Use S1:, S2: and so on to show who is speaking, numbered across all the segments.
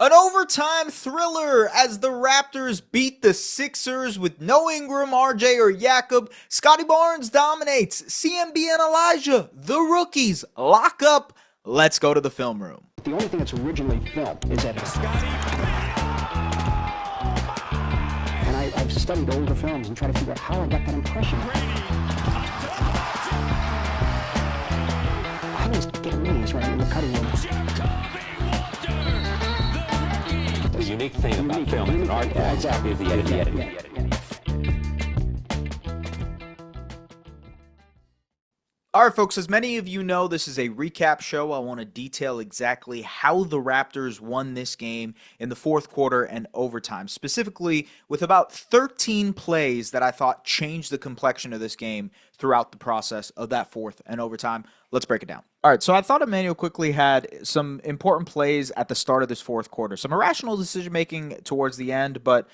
S1: An overtime thriller as the Raptors beat the Sixers with no Ingram, RJ, or Jakob. Scottie Barnes dominates. CMB and Alijah, the rookies, lock up. Let's go to the film room.
S2: The only thing that's originally filmed is that Scottie. And I've studied older films and tried to figure out how I got that impression. I was getting knees right in the cutting room.
S3: The unique thing about film is an art form
S2: exactly.
S3: is the editing.
S2: Yeah.
S1: All right, folks, as many of you know, this is a recap show. I want to detail exactly how the Raptors won this game in the fourth quarter and overtime, specifically with about 13 plays that I thought changed the complexion of this game throughout the process of that fourth and overtime. Let's break it down. All right, so I thought Emmanuel quickly had some important plays at the start of this fourth quarter. Some irrational decision-making towards the end, but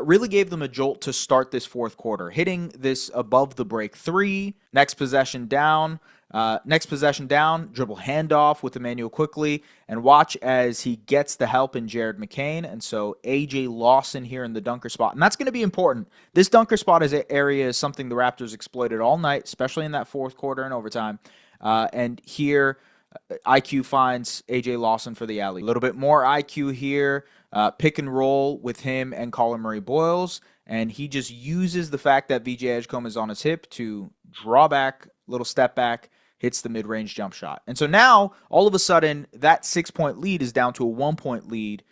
S1: really gave them a jolt to start this fourth quarter. Hitting this above the break three, next possession down, dribble handoff with Emmanuel quickly, and watch as he gets the help in Jared McCain. And so AJ Lawson here in the dunker spot. And that's going to be important. This dunker spot area is something the Raptors exploited all night, especially in that fourth quarter and overtime. And here, IQ finds AJ Lawson for the alley. A little bit more IQ here, pick and roll with him and Collin Murray-Boyles. And he just uses the fact that VJ Edgecombe is on his hip to draw back, little step back, hits the mid-range jump shot. And so now, all of a sudden, that 6-point lead is down to a 1-point lead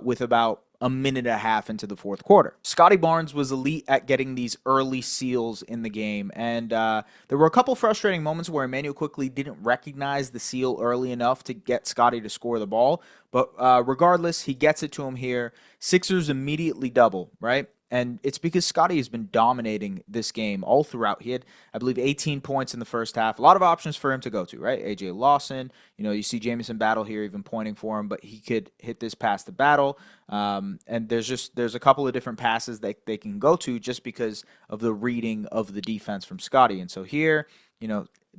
S1: with about a minute and a half into the fourth quarter. Scottie Barnes was elite at getting these early seals in the game, and there were a couple frustrating moments where Emmanuel quickly didn't recognize the seal early enough to get Scottie to score the ball, but regardless, he gets it to him here. Sixers immediately double, right? And it's because Scottie has been dominating this game all throughout. He had, I believe, 18 points in the first half. A lot of options for him to go to, right? AJ Lawson, you see Jamison Battle here even pointing for him, but he could hit this past the Battle. And there's a couple of different passes that they can go to just because of the reading of the defense from Scottie. And so here,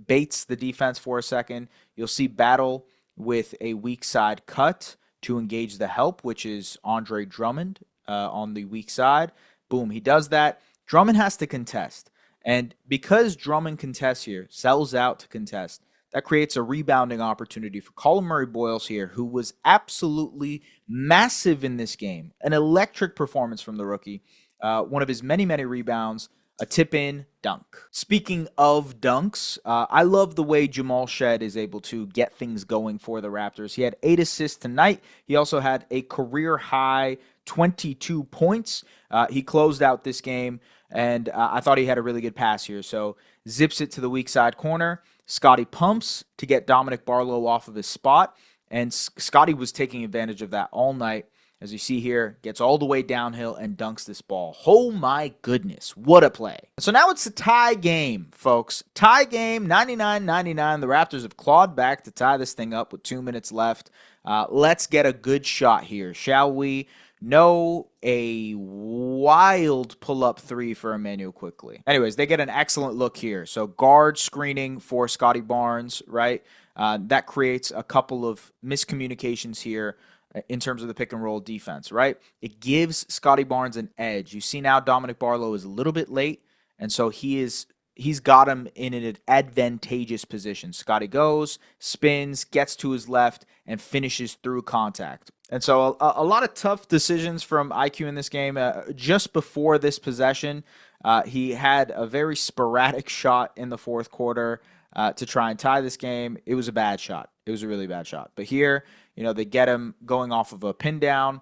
S1: baits the defense for a second. You'll see Battle with a weak side cut to engage the help, which is Andre Drummond. On the weak side. Boom, he does that. Drummond has to contest. And because Drummond contests here, sells out to contest, that creates a rebounding opportunity for Collin Murray-Boyles here, who was absolutely massive in this game. An electric performance from the rookie. One of his many, many rebounds. A tip-in dunk. Speaking of dunks, I love the way Jamal Shead is able to get things going for the Raptors. He had 8 assists tonight. He also had a career-high 22 points. He closed out this game, and I thought he had a really good pass here. So zips it to the weak side corner. Scottie pumps to get Dominic Barlow off of his spot, and Scottie was taking advantage of that all night. As you see here, gets all the way downhill and dunks this ball. Oh my goodness, what a play. So now it's a tie game, folks. Tie game, 99-99. The Raptors have clawed back to tie this thing up with 2 minutes left. Let's get a good shot here, shall we? No, a wild pull-up three for Emmanuel quickly. Anyways, they get an excellent look here. So guard screening for Scottie Barnes, right? That creates a couple of miscommunications here in terms of the pick and roll defense, right? It gives Scottie Barnes an edge. You see now Dominic Barlow is a little bit late, and so he's got him in an advantageous position. Scottie goes, spins, gets to his left, and finishes through contact. And so a lot of tough decisions from IQ in this game. Just before this possession, he had a very sporadic shot in the fourth quarter to try and tie this game. It was a bad shot. It was a really bad shot. But here, they get him going off of a pin down.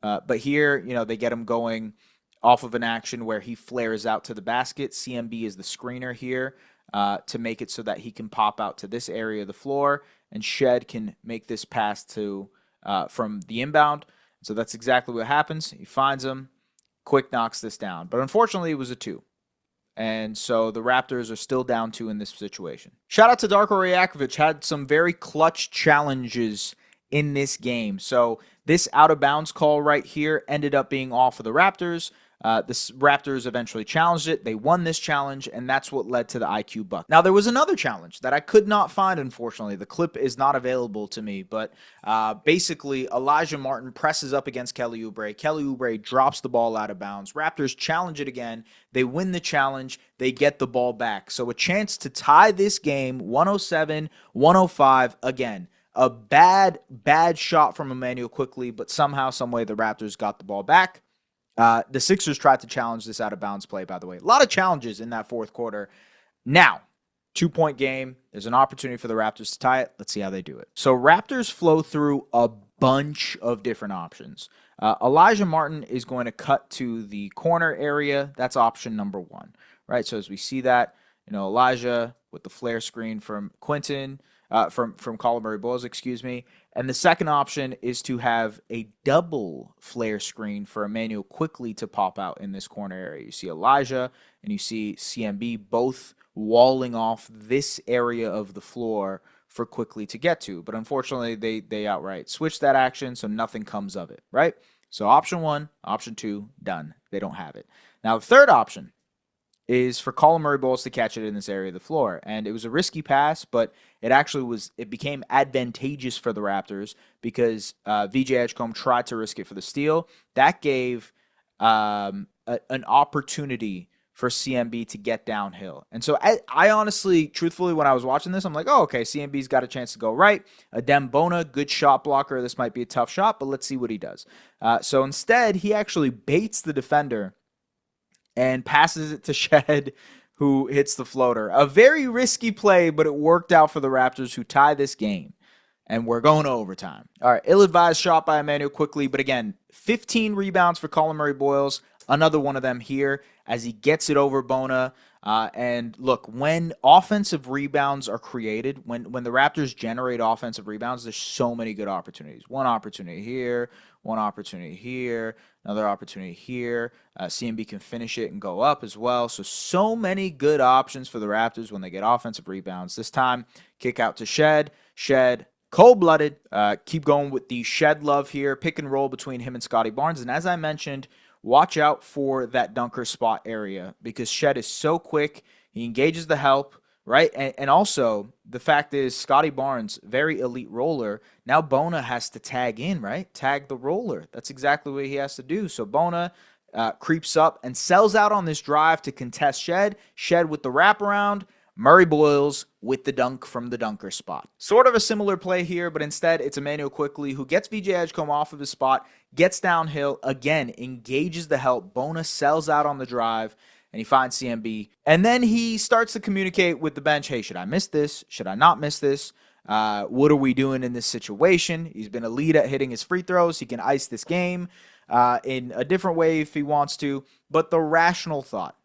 S1: But here, they get him going off of an action where he flares out to the basket. CMB is the screener here to make it so that he can pop out to this area of the floor, and Shead can make this pass to from the inbound. So that's exactly what happens. He finds him, quick knocks this down. But unfortunately, it was a 2. And so the Raptors are still down 2 in this situation. Shout out to Darko Rajakovic, had some very clutch challenges in this game. So this out of bounds call right here ended up being off of the Raptors. The Raptors eventually challenged it. They won this challenge, and that's what led to the IQ buck. Now, there was another challenge that I could not find, unfortunately. The clip is not available to me, but basically, Alijah Martin presses up against Kelly Oubre. Kelly Oubre drops the ball out of bounds. Raptors challenge it again. They win the challenge. They get the ball back. So a chance to tie this game, 107-105 again. A bad shot from Emmanuel Quickley, but somehow, someway, the Raptors got the ball back. The Sixers tried to challenge this out of bounds play, by the way. A lot of challenges in that fourth quarter. Now, 2-point game. There's an opportunity for the Raptors to tie it. Let's see how they do it. So Raptors flow through a bunch of different options. Alijah Martin is going to cut to the corner area. That's option number one, right? So as we see that, Alijah with the flare screen from Quentin, from Collin Murray-Boyles, excuse me. And the second option is to have a double flare screen for Emmanuel Quickley to pop out in this corner area. You see Alijah and you see CMB both walling off this area of the floor for Quickley to get to. But unfortunately, they outright switch that action, so nothing comes of it, right? So option one, option two, done. They don't have it. Now, the third option is for Collin Murray-Boyles to catch it in this area of the floor. And it was a risky pass, but it became advantageous for the Raptors because VJ Edgecombe tried to risk it for the steal. That gave an opportunity for CMB to get downhill. And so I honestly, truthfully, when I was watching this, I'm like, oh, okay, CMB's got a chance to go right. Adem Bona, good shot blocker. This might be a tough shot, but let's see what he does. So instead, he actually baits the defender and passes it to Shed, who hits the floater. A very risky play, but it worked out for the Raptors, who tie this game. And we're going to overtime. All right, ill-advised shot by Emmanuel Quickley, but again, 15 rebounds for Collin Murray-Boyles. Another one of them here as he gets it over Bona. And look, when offensive rebounds are created, when the Raptors generate offensive rebounds, there's so many good opportunities. One opportunity here, one opportunity here, another opportunity here. CMB can finish it and go up as well. So many good options for the Raptors when they get offensive rebounds. This time, kick out to Shed. Shed, cold-blooded. Keep going with the Shed love here. Pick and roll between him and Scottie Barnes. And as I mentioned, watch out for that dunker spot area because Shed is so quick. He engages the help, right? And also, the fact is, Scottie Barnes, very elite roller. Now Bona has to tag in, right? Tag the roller. That's exactly what he has to do. So Bona creeps up and sells out on this drive to contest Shed. Shed with the wraparound. Murray-Boyles with the dunk from the dunker spot. Sort of a similar play here, but instead it's Emmanuel Quickley who gets VJ Edgecombe off of his spot, gets downhill, again, engages the help. Bona sells out on the drive, and he finds CMB. And then he starts to communicate with the bench, hey, should I miss this? Should I not miss this? What are we doing in this situation? He's been elite at hitting his free throws. He can ice this game in a different way if he wants to. But the rational thought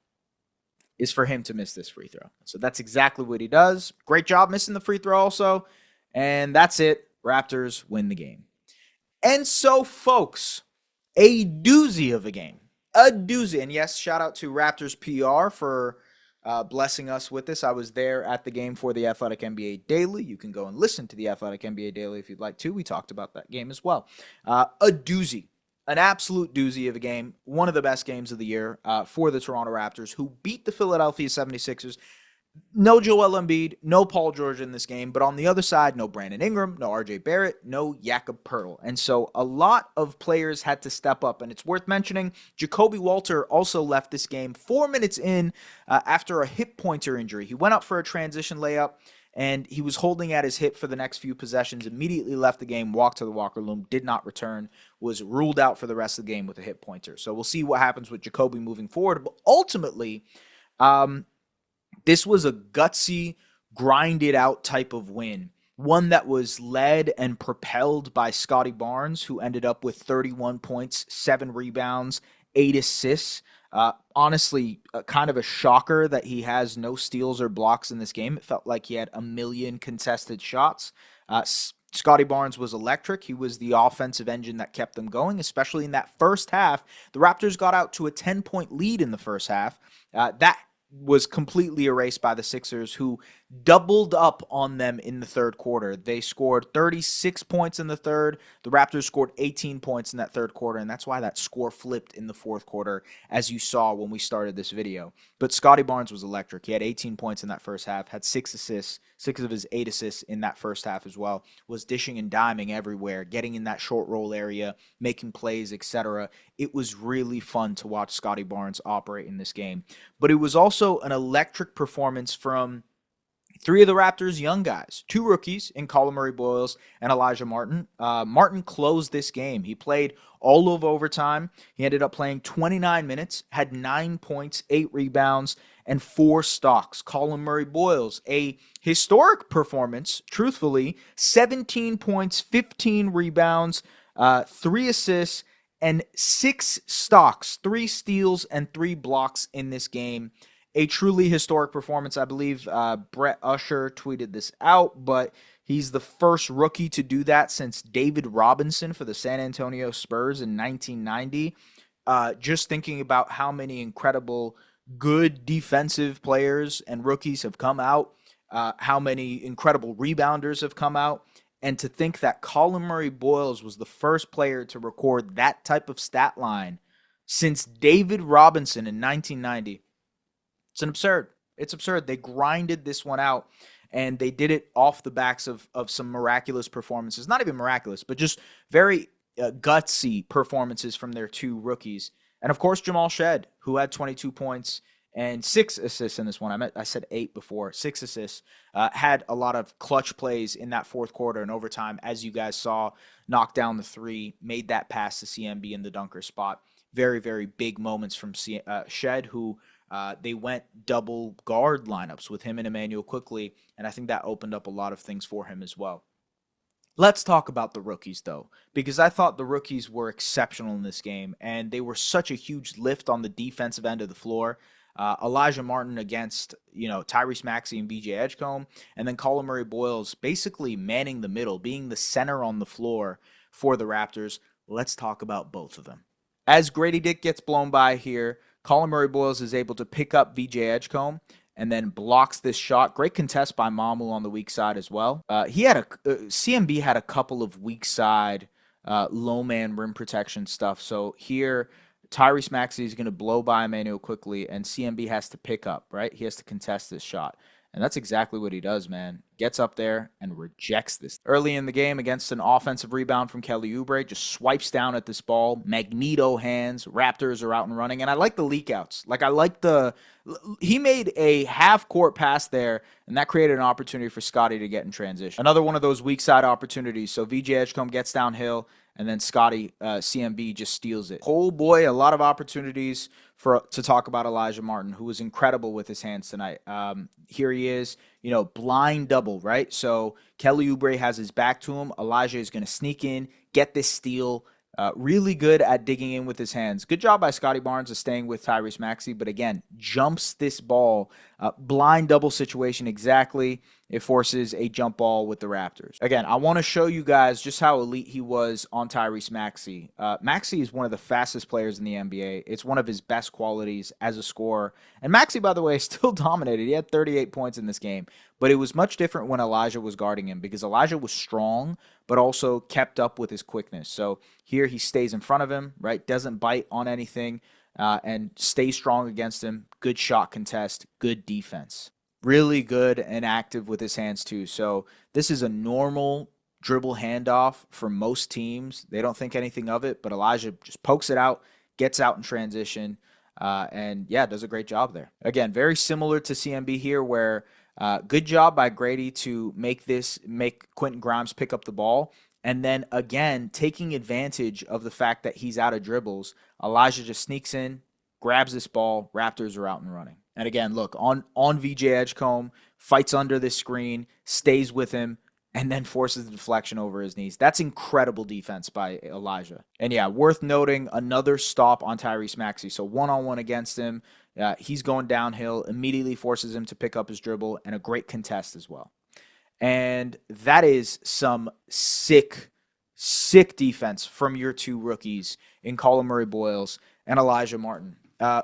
S1: is for him to miss this free throw. So that's exactly what he does. Great job missing the free throw also. And that's it. Raptors win the game. And so, folks, a doozy of a game. A doozy. And yes, shout out to Raptors PR for blessing us with this. I was there at the game for the Athletic NBA Daily. You can go and listen to the Athletic NBA Daily if you'd like to. We talked about that game as well. A doozy. An absolute doozy of a game. One of the best games of the year for the Toronto Raptors, who beat the Philadelphia 76ers. No Joel Embiid, no Paul George in this game, but on the other side, no Brandon Ingram, no RJ Barrett, no Jakob Poeltl. And so a lot of players had to step up, and it's worth mentioning, Jacoby Walter also left this game 4 minutes in after a hip pointer injury. He went up for a transition layup, and he was holding at his hip for the next few possessions, immediately left the game, walked to the locker room, did not return, was ruled out for the rest of the game with a hip pointer. So we'll see what happens with Jacoby moving forward. But ultimately, this was a gutsy, grinded out type of win. One that was led and propelled by Scottie Barnes, who ended up with 31 points, 7 rebounds, 8 assists. Honestly, kind of a shocker that he has no steals or blocks in this game. It felt like he had a million contested shots. Scottie Barnes was electric. He was the offensive engine that kept them going, especially in that first half. The Raptors got out to a 10-point lead in the first half. That was completely erased by the Sixers, who doubled up on them in the third quarter. They scored 36 points in the third. The Raptors scored 18 points in that third quarter, and that's why that score flipped in the fourth quarter, as you saw when we started this video. But Scottie Barnes was electric. He had 18 points in that first half, had 6 assists, 6 of his 8 assists in that first half as well, was dishing and diming everywhere, getting in that short roll area, making plays, etc. It was really fun to watch Scottie Barnes operate in this game. But it was also an electric performance from 3 of the Raptors' young guys, 2 rookies in Collin Murray-Boyles and Alijah Martin. Martin closed this game. He played all of overtime. He ended up playing 29 minutes, had 9 points, 8 rebounds, and 4 stocks. Collin Murray-Boyles, a historic performance, truthfully, 17 points, 15 rebounds, 3 assists, and 6 stocks, 3 steals, and 3 blocks in this game. A truly historic performance. I believe Brett Usher tweeted this out, but he's the first rookie to do that since David Robinson for the San Antonio Spurs in 1990. Just thinking about how many incredible good defensive players and rookies have come out, how many incredible rebounders have come out, and to think that Collin Murray-Boyles was the first player to record that type of stat line since David Robinson in 1990. It's absurd. They grinded this one out, and they did it off the backs of some miraculous performances. Not even miraculous, but just very gutsy performances from their 2 rookies. And, of course, Jamal Shead, who had 22 points and 6 assists in this one. I said 8 before. 6 assists. Had a lot of clutch plays in that fourth quarter and overtime, as you guys saw. Knocked down the 3, made that pass to CMB in the dunker spot. Very, very big moments from Shead, who they went double guard lineups with him and Emmanuel quickly, and I think that opened up a lot of things for him as well. Let's talk about the rookies, though, because I thought the rookies were exceptional in this game, and they were such a huge lift on the defensive end of the floor. Alijah Martin against, Tyrese Maxey and VJ Edgecombe, and then Collin Murray-Boyles basically manning the middle, being the center on the floor for the Raptors. Let's talk about both of them. As Grady Dick gets blown by here, Collin Murray-Boyles is able to pick up VJ Edgecombe and then blocks this shot. Great contest by Mamu on the weak side as well. CMB had a couple of weak side low man rim protection stuff. So here, Tyrese Maxey is going to blow by Emmanuel quickly, and CMB has to pick up, right? He has to contest this shot. And that's exactly what he does, man. Gets up there and rejects this. Early in the game against an offensive rebound from Kelly Oubre, just swipes down at this ball. Magneto hands. Raptors are out and running. And I like the leak outs. He made a half-court pass there, and that created an opportunity for Scottie to get in transition. Another one of those weak side opportunities. So VJ Edgecombe gets downhill, and then CMB just steals it. Oh boy, a lot of opportunities to talk about Alijah Martin, who was incredible with his hands tonight. Here he is, blind double, right? So Kelly Oubre has his back to him. Alijah is going to sneak in, get this steal. Really good at digging in with his hands. Good job by Scottie Barnes of staying with Tyrese Maxey, but again, jumps this ball. Blind double situation exactly. It forces a jump ball with the Raptors. Again, I want to show you guys just how elite he was on Tyrese Maxey. Maxey is one of the fastest players in the NBA. It's one of his best qualities as a scorer. And Maxey, by the way, still dominated. He had 38 points in this game. But it was much different when Alijah was guarding him because Alijah was strong, but also kept up with his quickness. So here he stays in front of him, right? Doesn't bite on anything and stays strong against him. Good shot contest, good defense. Really good and active with his hands too. So this is a normal dribble handoff for most teams. They don't think anything of it, but Alijah just pokes it out, gets out in transition, and does a great job there. Again, very similar to CMB here where good job by Grady to make Quentin Grimes pick up the ball. And then, again, taking advantage of the fact that he's out of dribbles, Alijah just sneaks in, grabs this ball, Raptors are out and running. And again, look, on VJ Edgecombe, fights under this screen, stays with him, and then forces the deflection over his knees. That's incredible defense by Alijah. And worth noting, another stop on Tyrese Maxey. So one-on-one against him. He's going downhill, immediately forces him to pick up his dribble, and a great contest as well. And that is some sick defense from your 2 rookies in Collin Murray-Boyles and Alijah Martin.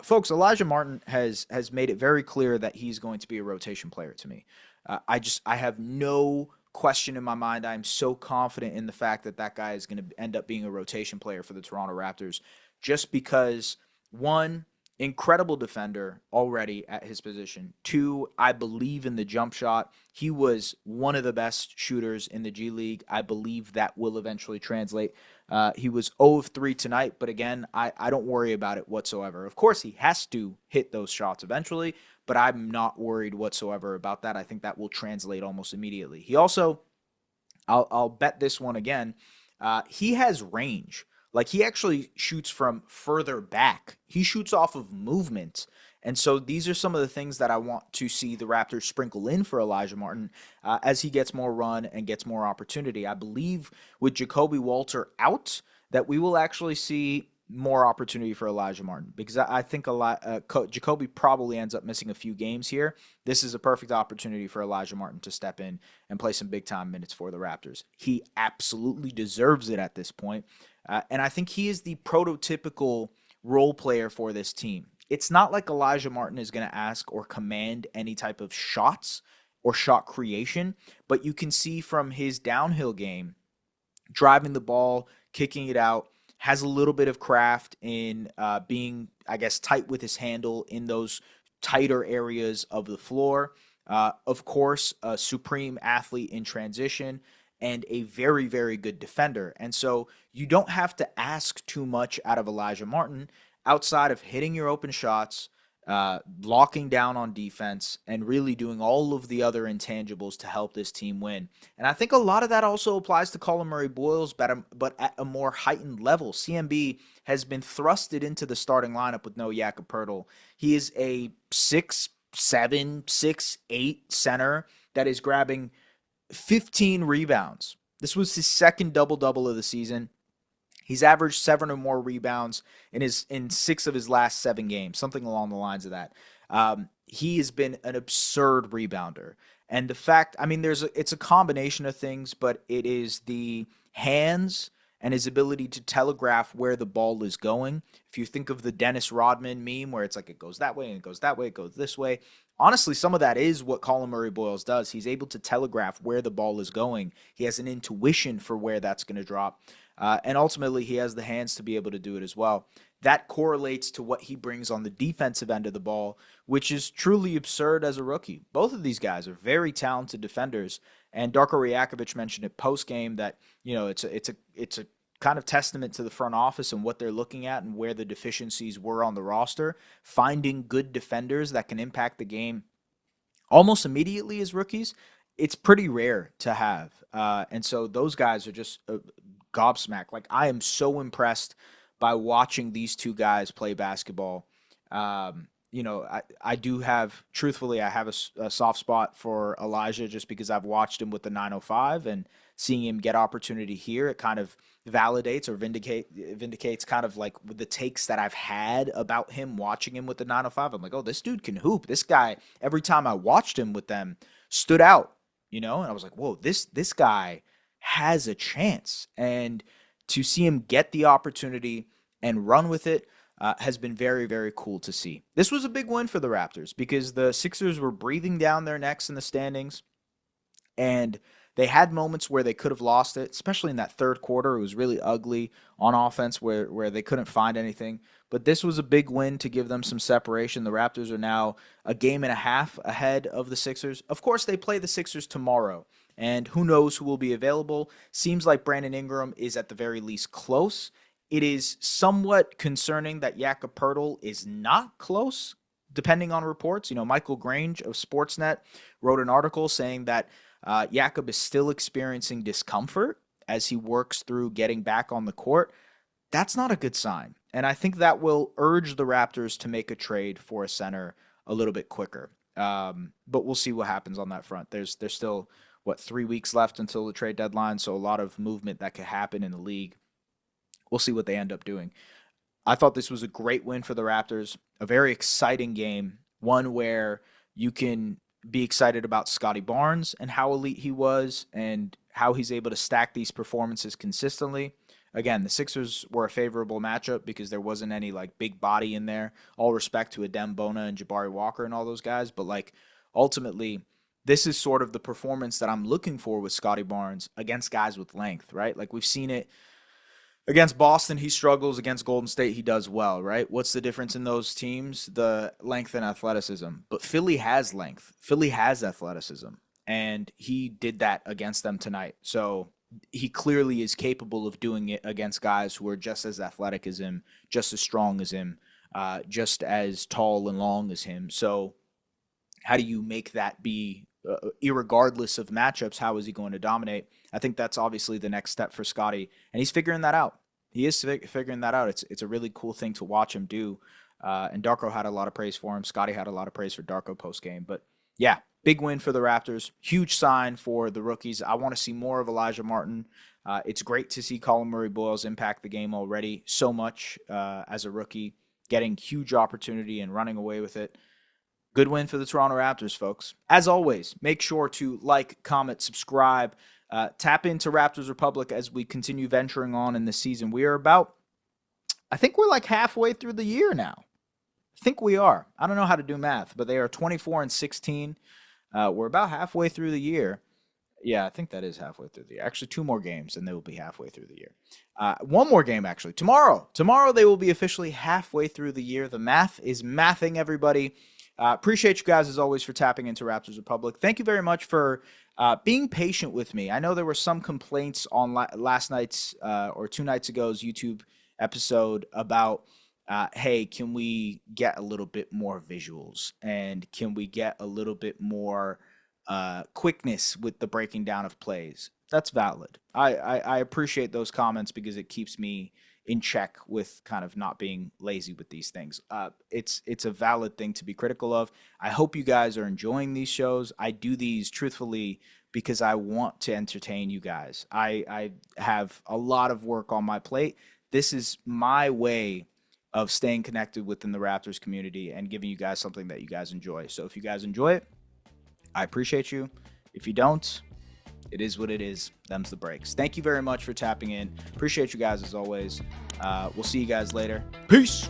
S1: Folks, Alijah Martin has made it very clear that he's going to be a rotation player to me. I have no question in my mind. I'm so confident in the fact that that guy is going to end up being a rotation player for the Toronto Raptors, just because one, incredible defender already at his position. Two, I believe in the jump shot. He was one of the best shooters in the G League. I believe that will eventually translate. He was 0 of 3 tonight, but again, I don't worry about it whatsoever. Of course, he has to hit those shots eventually, but I'm not worried whatsoever about that. I think that will translate almost immediately. He also, I'll bet this one again, he has range. Like, he actually shoots from further back. He shoots off of movement. And so these are some of the things that I want to see the Raptors sprinkle in for Alijah Martin as he gets more run and gets more opportunity. I believe with Jacoby Walter out that we will actually see more opportunity for Alijah Martin, because I think Jacoby probably ends up missing a few games here. This is a perfect opportunity for Alijah Martin to step in and play some big-time minutes for the Raptors. He absolutely deserves it at this point. And I think he is the prototypical role player for this team. It's not like Alijah Martin is going to ask or command any type of shots or shot creation, but you can see from his downhill game, driving the ball, kicking it out, has a little bit of craft in being, I guess, tight with his handle in those tighter areas of the floor. Of course, a supreme athlete in transition and a very, very good defender. And so you don't have to ask too much out of Alijah Martin outside of hitting your open shots, locking down on defense, and really doing all of the other intangibles to help this team win. And I think a lot of that also applies to Collin Murray-Boyles, but at a more heightened level. CMB has been thrusted into the starting lineup with no Jakob Poeltl. He is a 6'7", 6'8" center that is grabbing 15 rebounds. This was his second double-double of the season. He's averaged 7 or more rebounds in 6 of his last 7 games, something along the lines of that. He has been an absurd rebounder. And the fact, I mean, it's a combination of things, but it is the hands and his ability to telegraph where the ball is going. If you think of the Dennis Rodman meme where it's like it goes that way and it goes that way, it goes this way. Honestly, some of that is what Collin Murray-Boyles does. He's able to telegraph where the ball is going. He has an intuition for where that's going to drop. And ultimately, he has the hands to be able to do it as well. That correlates to what he brings on the defensive end of the ball, which is truly absurd as a rookie. Both of these guys are very talented defenders. And Darko Rajakovic mentioned it post-game that, you know, it's a kind of testament to the front office and what they're looking at and where the deficiencies were on the roster. Finding good defenders that can impact the game almost immediately as rookies, it's pretty rare to have. And so those guys are just gobsmacked. Like, I am so impressed by watching these two guys play basketball. You know, I do have, truthfully, I have a soft spot for Alijah just because I've watched him with the 905, and seeing him get opportunity here, it kind of validates or vindicates kind of like the takes that I've had about him watching him with the 905. I'm like, oh, this dude can hoop. This guy, every time I watched him with them, stood out, you know? And I was like, whoa, this guy has a chance. And to see him get the opportunity and run with it has been very, very cool to see. This was a big win for the Raptors because the Sixers were breathing down their necks in the standings, and they had moments where they could have lost it, especially in that third quarter. It was really ugly on offense where they couldn't find anything. But this was a big win to give them some separation. The Raptors are now a game and a half ahead of the Sixers. Of course, they play the Sixers tomorrow, and who knows who will be available. Seems like Brandon Ingram is at the very least close. It is somewhat concerning that Jakob Poeltl is not close, depending on reports. You know, Michael Grange of Sportsnet wrote an article saying that Jakob is still experiencing discomfort as he works through getting back on the court. That's not a good sign. And I think that will urge the Raptors to make a trade for a center a little bit quicker. But we'll see what happens on that front. There's still, 3 weeks left until the trade deadline, so a lot of movement that could happen in the league. We'll see what they end up doing. I thought this was a great win for the Raptors, a very exciting game, one where you can be excited about Scottie Barnes and how elite he was and how he's able to stack these performances consistently. Again, the Sixers were a favorable matchup because there wasn't any like big body in there. All respect to Adem Bona and Jabari Walker and all those guys, but like ultimately this is sort of the performance that I'm looking for with Scottie Barnes against guys with length, right? Like we've seen it against Boston, he struggles. Against Golden State, he does well, right? What's the difference in those teams? The length and athleticism. But Philly has length. Philly has athleticism. And he did that against them tonight. So he clearly is capable of doing it against guys who are just as athletic as him, just as strong as him, just as tall and long as him. So how do you make that be, irregardless of matchups, how is he going to dominate? I think that's obviously the next step for Scottie, and he's figuring that out. He is figuring that out. It's a really cool thing to watch him do. And Darko had a lot of praise for him. Scottie had a lot of praise for Darko post-game. But, yeah, big win for the Raptors. Huge sign for the rookies. I want to see more of Alijah Martin. It's great to see Collin Murray-Boyles impact the game already so much as a rookie, getting huge opportunity and running away with it. Good win for the Toronto Raptors, folks. As always, make sure to like, comment, subscribe. Tap into Raptors Republic as we continue venturing on in the season. We are about, I think we're like halfway through the year now. I think we are. I don't know how to do math, but they are 24-16. We're about halfway through the year. Yeah, I think that is halfway through the year. Actually, 2 more games, and they will be halfway through the year. 1 more game, actually. Tomorrow. Tomorrow, they will be officially halfway through the year. The math is mathing, everybody. Appreciate you guys, as always, for tapping into Raptors Republic. Thank you very much for being patient with me. I know there were some complaints on last night's or 2 nights ago's YouTube episode about, hey, can we get a little bit more visuals? And can we get a little bit more quickness with the breaking down of plays? That's valid. I appreciate those comments because it keeps me in check with kind of not being lazy with these things. It's a valid thing to be critical of. I hope you guys are enjoying these shows. I do these truthfully because I want to entertain you guys. I have a lot of work on my plate. This is my way of staying connected within the Raptors community and giving you guys something that you guys enjoy. So if you guys enjoy it, I appreciate you. If you don't, it is what it is. Them's the breaks. Thank you very much for tapping in. Appreciate you guys as always. We'll see you guys later. Peace.